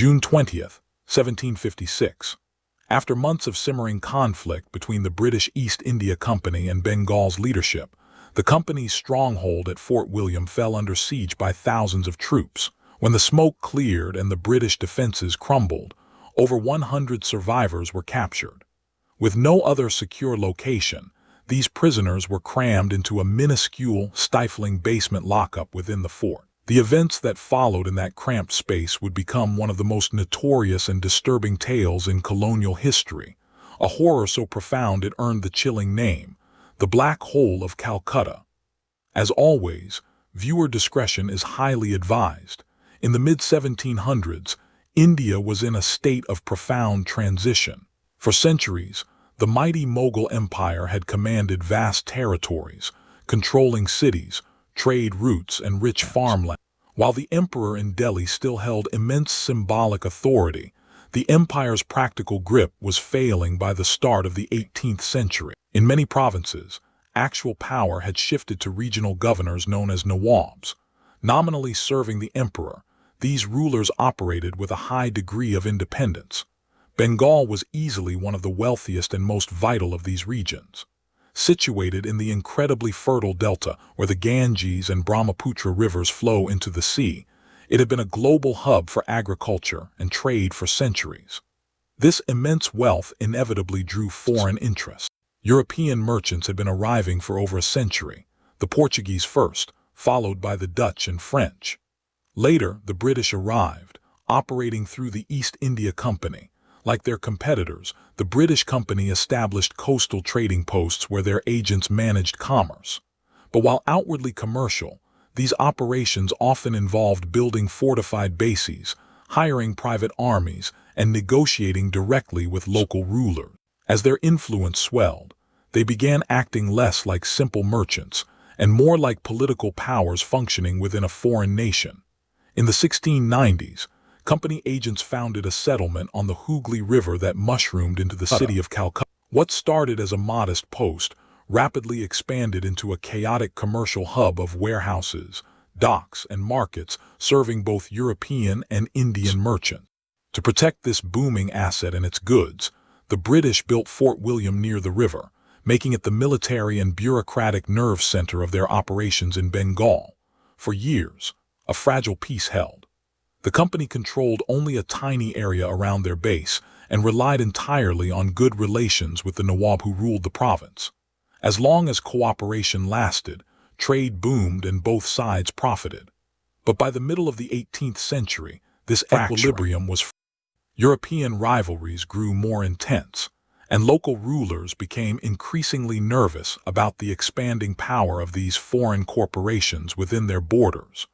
June 20, 1756. After months of simmering conflict between the British East India Company and Bengal's leadership, the company's stronghold at Fort William fell under siege by thousands of troops. When the smoke cleared and the British defenses crumbled, over 100 survivors were captured. With no other secure location, these prisoners were crammed into a minuscule, stifling basement lockup within the fort. The events that followed in that cramped space would become one of the most notorious and disturbing tales in colonial history, a horror so profound it earned the chilling name, the Black Hole of Calcutta. As always, viewer discretion is highly advised. In the mid-1700s, India was in a state of profound transition. For centuries, the mighty Mughal Empire had commanded vast territories, controlling cities, trade routes, and rich farmland. While the emperor in Delhi still held immense symbolic authority, the empire's practical grip was failing by the start of the 18th century. In many provinces, actual power had shifted to regional governors known as Nawabs. Nominally serving the emperor, these rulers operated with a high degree of independence. Bengal was easily one of the wealthiest and most vital of these regions. Situated in the incredibly fertile delta where the Ganges and Brahmaputra rivers flow into the sea, it had been a global hub for agriculture and trade for centuries. This immense wealth inevitably drew foreign interest. European merchants had been arriving for over a century, the Portuguese first, followed by the Dutch and French. Later, the British arrived, operating through the East India Company. Like their competitors, the British Company established coastal trading posts where their agents managed commerce. But while outwardly commercial, these operations often involved building fortified bases, hiring private armies, and negotiating directly with local rulers. As their influence swelled, they began acting less like simple merchants and more like political powers functioning within a foreign nation. In the 1690s, company agents founded a settlement on the Hooghly River that mushroomed into the city of Calcutta. What started as a modest post rapidly expanded into a chaotic commercial hub of warehouses, docks, and markets serving both European and Indian merchants. To protect this booming asset and its goods, the British built Fort William near the river, making it the military and bureaucratic nerve center of their operations in Bengal. For years, a fragile peace held. The company controlled only a tiny area around their base and relied entirely on good relations with the Nawab who ruled the province. As long as cooperation lasted, trade boomed and both sides profited. But by the middle of the 18th century, this equilibrium was fractured. European rivalries grew more intense, and local rulers became increasingly nervous about the expanding power of these foreign corporations within their borders.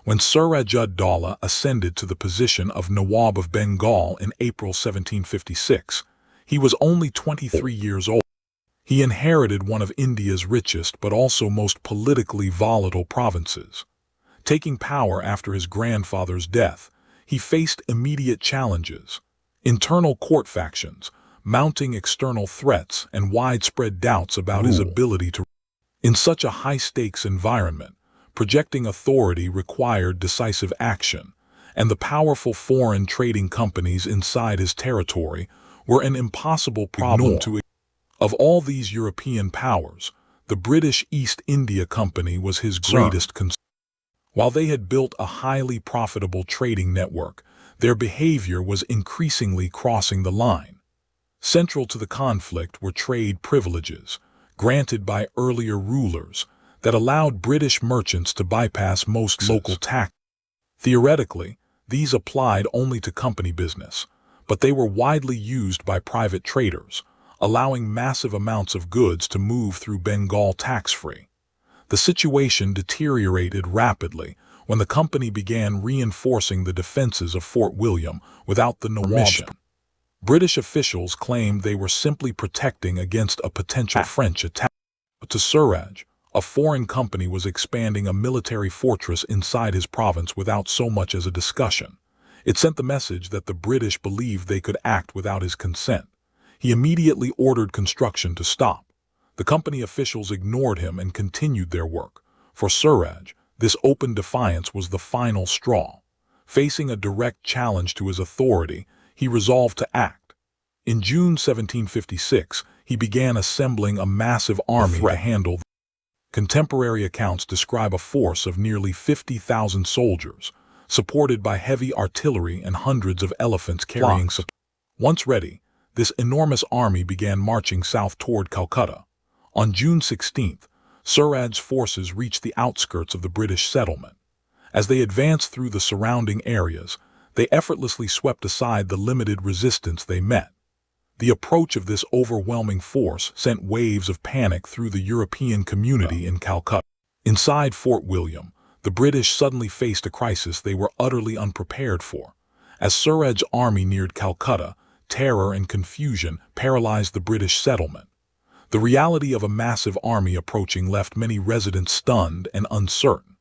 When Siraj-ud-Daulah ascended to the position of Nawab of Bengal in April 1756, he was only 23 years old. He inherited one of India's richest but also most politically volatile provinces. Taking power after his grandfather's death, he faced immediate challenges: internal court factions, mounting external threats, and widespread doubts about his ability to. In such a high-stakes environment, projecting authority required decisive action, and the powerful foreign trading companies inside his territory were an impossible problem to ignore. Of all these European powers, the British East India Company was his greatest concern. While they had built a highly profitable trading network, their behavior was increasingly crossing the line. Central to the conflict were trade privileges, granted by earlier rulers, that allowed British merchants to bypass most local taxes. Theoretically, these applied only to company business, but they were widely used by private traders, allowing massive amounts of goods to move through Bengal tax-free. The situation deteriorated rapidly when the company began reinforcing the defenses of Fort William without the permission. British officials claimed they were simply protecting against a potential French attack. But to Siraj, a foreign company was expanding a military fortress inside his province without so much as a discussion. It sent the message that the British believed they could act without his consent. He immediately ordered construction to stop. The company officials ignored him and continued their work. For Siraj, this open defiance was the final straw. Facing a direct challenge to his authority, he resolved to act. In June 1756, he began assembling a massive army to handle the Contemporary accounts describe a force of nearly 50,000 soldiers, supported by heavy artillery and hundreds of elephants carrying supplies. Once ready, this enormous army began marching south toward Calcutta. On June 16th, Siraj's forces reached the outskirts of the British settlement. As they advanced through the surrounding areas, they effortlessly swept aside the limited resistance they met. The approach of this overwhelming force sent waves of panic through the European community in Calcutta. Inside Fort William, the British suddenly faced a crisis they were utterly unprepared for. As Siraj's army neared Calcutta, terror and confusion paralyzed the British settlement. The reality of a massive army approaching left many residents stunned and uncertain.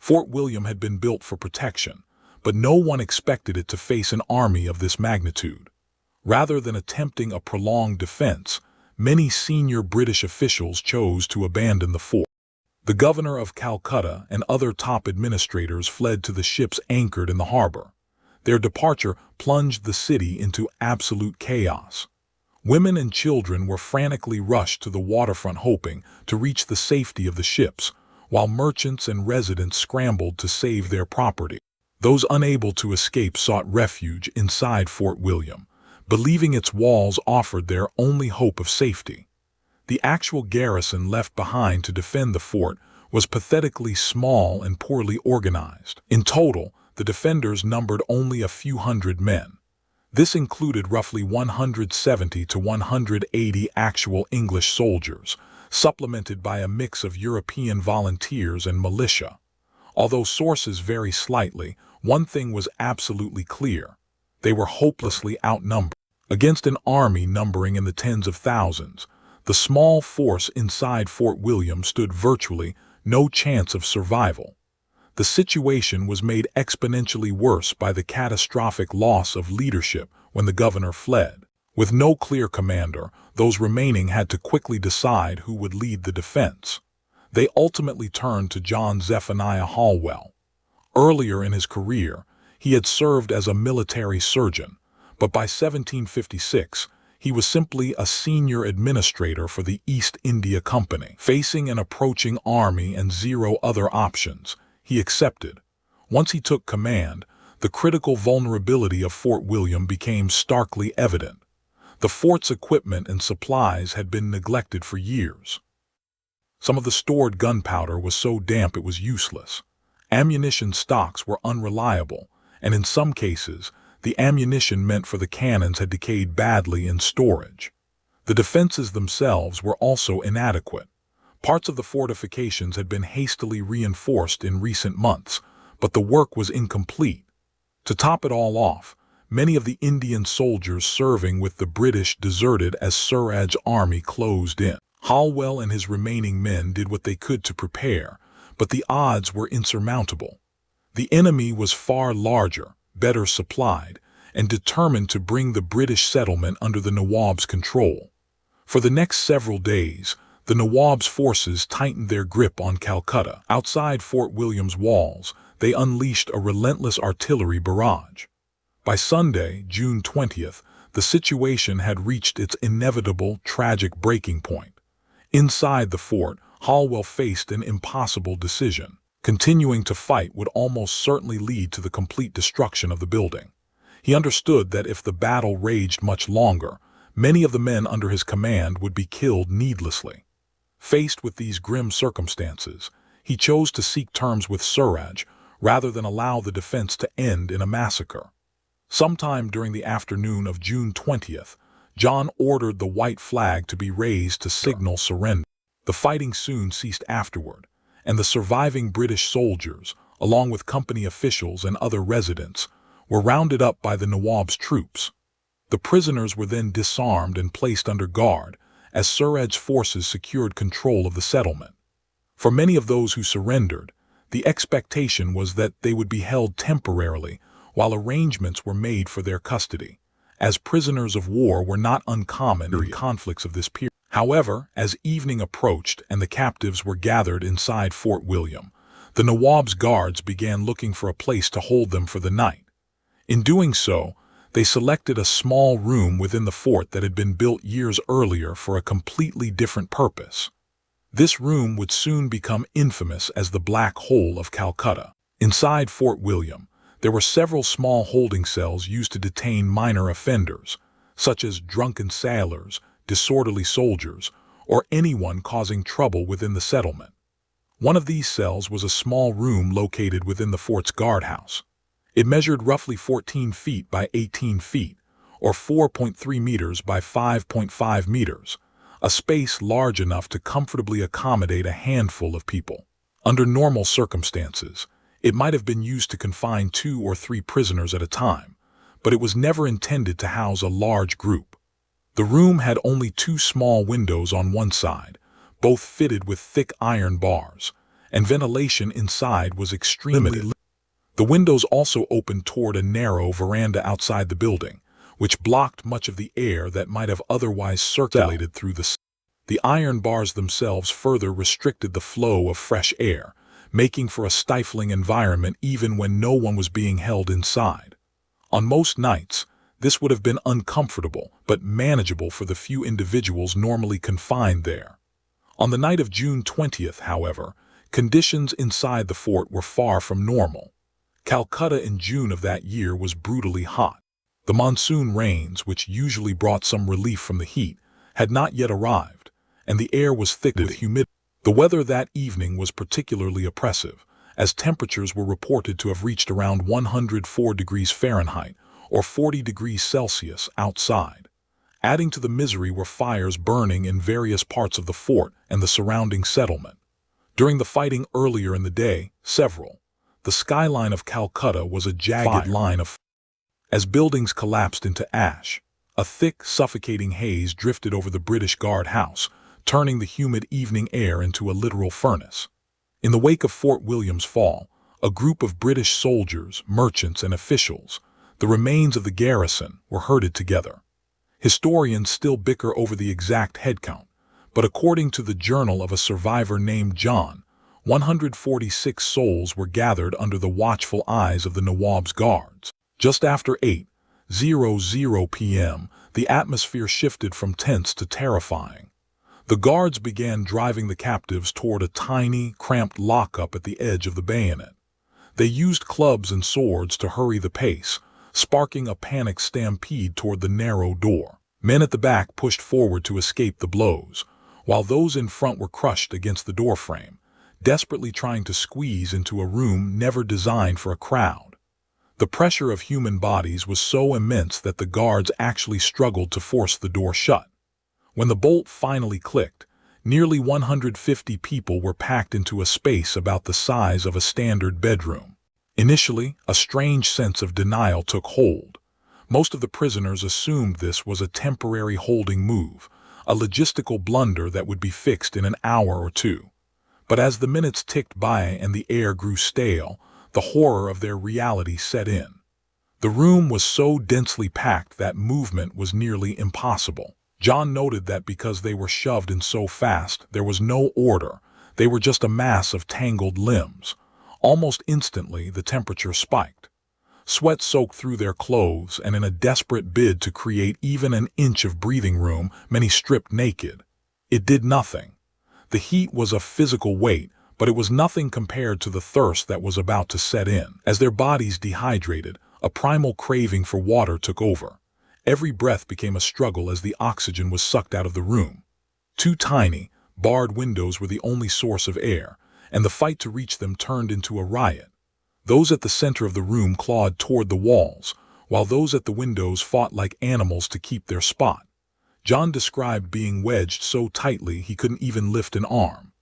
Fort William had been built for protection, but no one expected it to face an army of this magnitude. Rather than attempting a prolonged defense, many senior British officials chose to abandon the fort. The governor of Calcutta and other top administrators fled to the ships anchored in the harbor. Their departure plunged the city into absolute chaos. Women and children were frantically rushed to the waterfront hoping to reach the safety of the ships, while merchants and residents scrambled to save their property. Those unable to escape sought refuge inside Fort William, believing its walls offered their only hope of safety. The actual garrison left behind to defend the fort was pathetically small and poorly organized. In total, the defenders numbered only a few hundred men. This included roughly 170 to 180 actual English soldiers, supplemented by a mix of European volunteers and militia. Although sources vary slightly, one thing was absolutely clear: they were hopelessly outnumbered. Against an army numbering in the tens of thousands, the small force inside Fort William stood virtually no chance of survival. The situation was made exponentially worse by the catastrophic loss of leadership when the governor fled. With no clear commander, those remaining had to quickly decide who would lead the defense. They ultimately turned to John Zephaniah Halwell. Earlier in his career, he had served as a military surgeon, but by 1756, he was simply a senior administrator for the East India Company. Facing an approaching army and zero other options, he accepted. Once he took command, the critical vulnerability of Fort William became starkly evident. The fort's equipment and supplies had been neglected for years. Some of the stored gunpowder was so damp it was useless. Ammunition stocks were unreliable, and in some cases, the ammunition meant for the cannons had decayed badly in storage. The defenses themselves were also inadequate. Parts of the fortifications had been hastily reinforced in recent months, but the work was incomplete. To top it all off, many of the Indian soldiers serving with the British deserted as Siraj's army closed in. Halwell and his remaining men did what they could to prepare, but the odds were insurmountable. The enemy was far larger, better supplied, and determined to bring the British settlement under the Nawab's control. For the next several days, the Nawab's forces tightened their grip on Calcutta. Outside Fort William's walls, they unleashed a relentless artillery barrage. By Sunday, June 20th, the situation had reached its inevitable, tragic breaking point. Inside the fort, Halwell faced an impossible decision. Continuing to fight would almost certainly lead to the complete destruction of the building. He understood that if the battle raged much longer, many of the men under his command would be killed needlessly. Faced with these grim circumstances, he chose to seek terms with Siraj rather than allow the defense to end in a massacre. Sometime during the afternoon of June 20th, John ordered the white flag to be raised to signal surrender. The fighting soon ceased afterward, and the surviving British soldiers, along with company officials and other residents, were rounded up by the Nawab's troops. The prisoners were then disarmed and placed under guard as Siraj's forces secured control of the settlement. For many of those who surrendered, the expectation was that they would be held temporarily while arrangements were made for their custody, as prisoners of war were not uncommon in conflicts of this period. However, as evening approached and the captives were gathered inside Fort William, The Nawab's guards began looking for a place to hold them for the night. In doing so, they selected a small room within the fort that had been built years earlier for a completely different purpose. This room would soon become infamous as the Black Hole of Calcutta. Inside Fort William, there were several small holding cells used to detain minor offenders, such as drunken sailors, disorderly soldiers, or anyone causing trouble within the settlement. One of these cells was a small room located within the fort's guardhouse. It measured roughly 14 feet by 18 feet, or 4.3 meters by 5.5 meters, a space large enough to comfortably accommodate a handful of people. Under normal circumstances, it might have been used to confine 2 or 3 prisoners at a time, but it was never intended to house a large group. The room had only 2 small windows on one side, both fitted with thick iron bars, and ventilation inside was extremely limited. The windows also opened toward a narrow veranda outside the building, which blocked much of the air that might have otherwise circulated through the cell. The iron bars themselves further restricted the flow of fresh air, making for a stifling environment even when no one was being held inside. On most nights, this would have been uncomfortable but manageable for the few individuals normally confined there. On the night of June 20th, however, conditions inside the fort were far from normal. Calcutta in June of that year was brutally hot. The monsoon rains, which usually brought some relief from the heat, had not yet arrived, and the air was thick with humidity. The weather that evening was particularly oppressive, as temperatures were reported to have reached around 104 degrees Fahrenheit, or 40 degrees Celsius outside. Adding to the misery were fires burning in various parts of the fort and the surrounding settlement. During the fighting earlier in the day, the skyline of Calcutta was a jagged line of fire. As buildings collapsed into ash, a thick, suffocating haze drifted over the British guardhouse, turning the humid evening air into a literal furnace. In the wake of Fort William's fall, a group of British soldiers, merchants, and officials, the remains of the garrison, were herded together. Historians still bicker over the exact headcount, but according to the journal of a survivor named John, 146 souls were gathered under the watchful eyes of the Nawab's guards. Just after 8:00 p.m., the atmosphere shifted from tense to terrifying. The guards began driving the captives toward a tiny, cramped lockup at the edge of the bayonet. They used clubs and swords to hurry the pace, sparking a panicked stampede toward the narrow door. Men at the back pushed forward to escape the blows, while those in front were crushed against the doorframe, desperately trying to squeeze into a room never designed for a crowd. The pressure of human bodies was so immense that the guards actually struggled to force the door shut. When the bolt finally clicked, nearly 150 people were packed into a space about the size of a standard bedroom. Initially, a strange sense of denial took hold. Most of the prisoners assumed this was a temporary holding move, a logistical blunder that would be fixed in an hour or two. But as the minutes ticked by and the air grew stale, the horror of their reality set in. The room was so densely packed that movement was nearly impossible. John noted that because they were shoved in so fast, there was no order. They were just a mass of tangled limbs. Almost instantly, the temperature spiked. Sweat soaked through their clothes, and in a desperate bid to create even an inch of breathing room, many stripped naked. It did nothing. The heat was a physical weight, but it was nothing compared to the thirst that was about to set in. As their bodies dehydrated, a primal craving for water took over. Every breath became a struggle as the oxygen was sucked out of the room. 2 tiny, barred windows were the only source of air, and the fight to reach them turned into a riot. Those at the center of the room clawed toward the walls, while those at the windows fought like animals to keep their spot. John described being wedged so tightly he couldn't even lift an arm.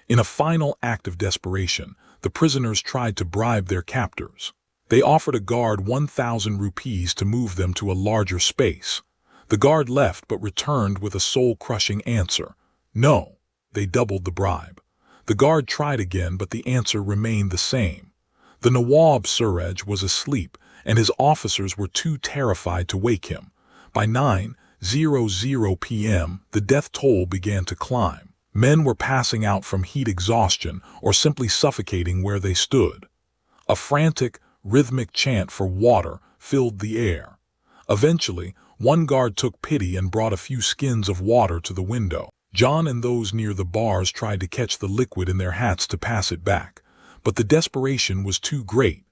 In a final act of desperation, the prisoners tried to bribe their captors. They offered a guard 1,000 rupees to move them to a larger space. The guard left but returned with a soul-crushing answer. No. They doubled the bribe. The guard tried again, but the answer remained the same. The Nawab Siraj was asleep, and his officers were too terrified to wake him. By 9:00 p.m., the death toll began to climb. Men were passing out from heat exhaustion or simply suffocating where they stood. A frantic, rhythmic chant for water filled the air. Eventually, one guard took pity and brought a few skins of water to the window. John and those near the bars tried to catch the liquid in their hats to pass it back, but the desperation was too great.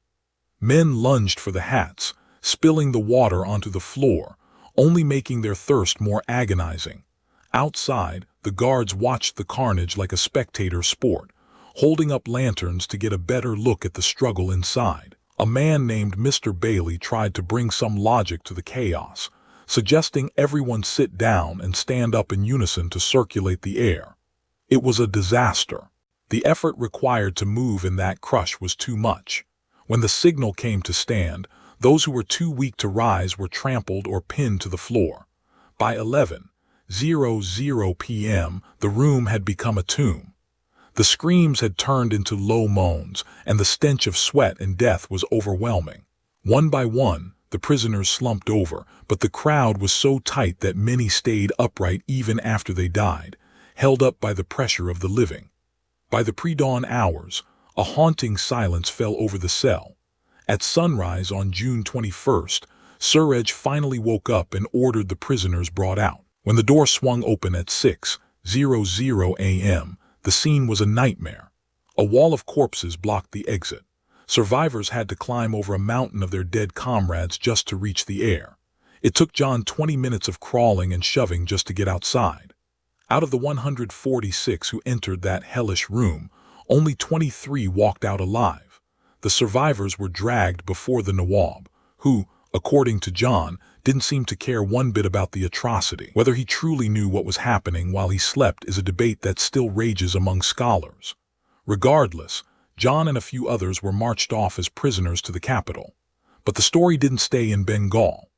Men lunged for the hats, spilling the water onto the floor, only making their thirst more agonizing. Outside, the guards watched the carnage like a spectator sport, holding up lanterns to get a better look at the struggle inside. A man named Mr. Bailey tried to bring some logic to the chaos, suggesting everyone sit down and stand up in unison to circulate the air. It was a disaster. The effort required to move in that crush was too much. When the signal came to stand, those who were too weak to rise were trampled or pinned to the floor. By 11:00 p.m., the room had become a tomb. The screams had turned into low moans, and the stench of sweat and death was overwhelming. One by one, the prisoners slumped over, but the crowd was so tight that many stayed upright even after they died, held up by the pressure of the living. By the pre-dawn hours, a haunting silence fell over the cell. At sunrise on June 21st, Siraj finally woke up and ordered the prisoners brought out. When the door swung open at 6:00 a.m., the scene was a nightmare. A wall of corpses blocked the exit. Survivors had to climb over a mountain of their dead comrades just to reach the air. It took John 20 minutes of crawling and shoving just to get outside. Out of the 146 who entered that hellish room, only 23 walked out alive. The survivors were dragged before the Nawab, who, according to John, didn't seem to care one bit about the atrocity. Whether he truly knew what was happening while he slept is a debate that still rages among scholars. Regardless, John and a few others were marched off as prisoners to the capital. But the story didn't stay in Bengal.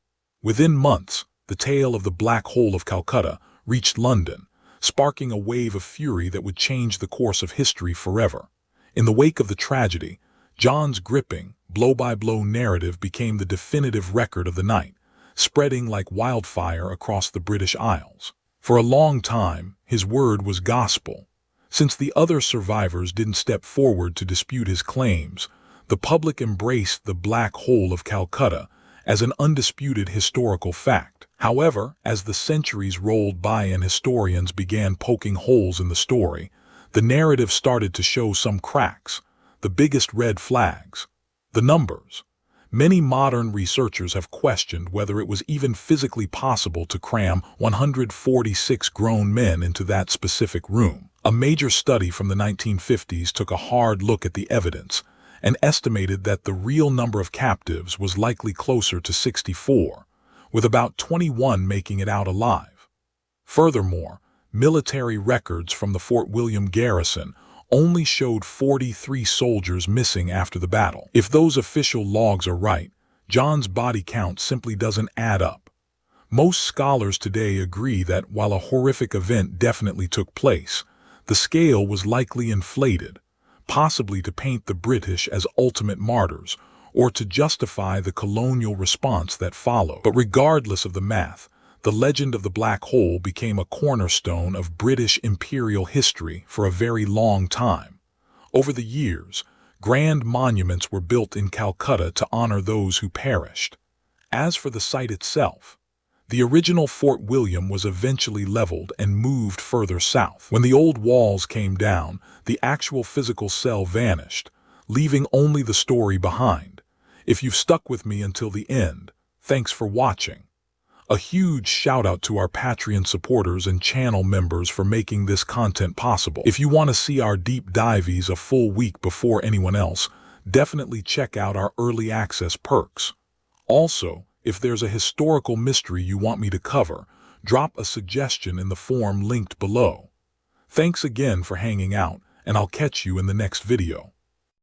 Within months, the tale of the Black Hole of Calcutta reached London, sparking a wave of fury that would change the course of history forever. In the wake of the tragedy, John's gripping, blow-by-blow narrative became the definitive record of the night, spreading like wildfire across the British Isles. For a long time, his word was gospel. Since the other survivors didn't step forward to dispute his claims, the public embraced the Black Hole of Calcutta as an undisputed historical fact. However, as the centuries rolled by and historians began poking holes in the story, the narrative started to show some cracks. The biggest red flags: the numbers. Many modern researchers have questioned whether it was even physically possible to cram 146 grown men into that specific room. A major study from the 1950s took a hard look at the evidence and estimated that the real number of captives was likely closer to 64, with about 21 making it out alive. Furthermore, military records from the Fort William garrison only showed 43 soldiers missing after the battle. If those official logs are right, John's body count simply doesn't add up. Most scholars today agree that while a horrific event definitely took place, the scale was likely inflated, possibly to paint the British as ultimate martyrs or to justify the colonial response that followed. But regardless of the math, the legend of the Black Hole became a cornerstone of British imperial history for a very long time. Over the years, grand monuments were built in Calcutta to honor those who perished. As for the site itself, the original Fort William was eventually leveled and moved further south. When the old walls came down, the actual physical cell vanished, leaving only the story behind. If you've stuck with me until the end, thanks for watching. A huge shout out to our Patreon supporters and channel members for making this content possible. If you want to see our deep dives a full week before anyone else, definitely check out our early access perks. Also, if there's a historical mystery you want me to cover, drop a suggestion in the form linked below. Thanks again for hanging out, and I'll catch you in the next video.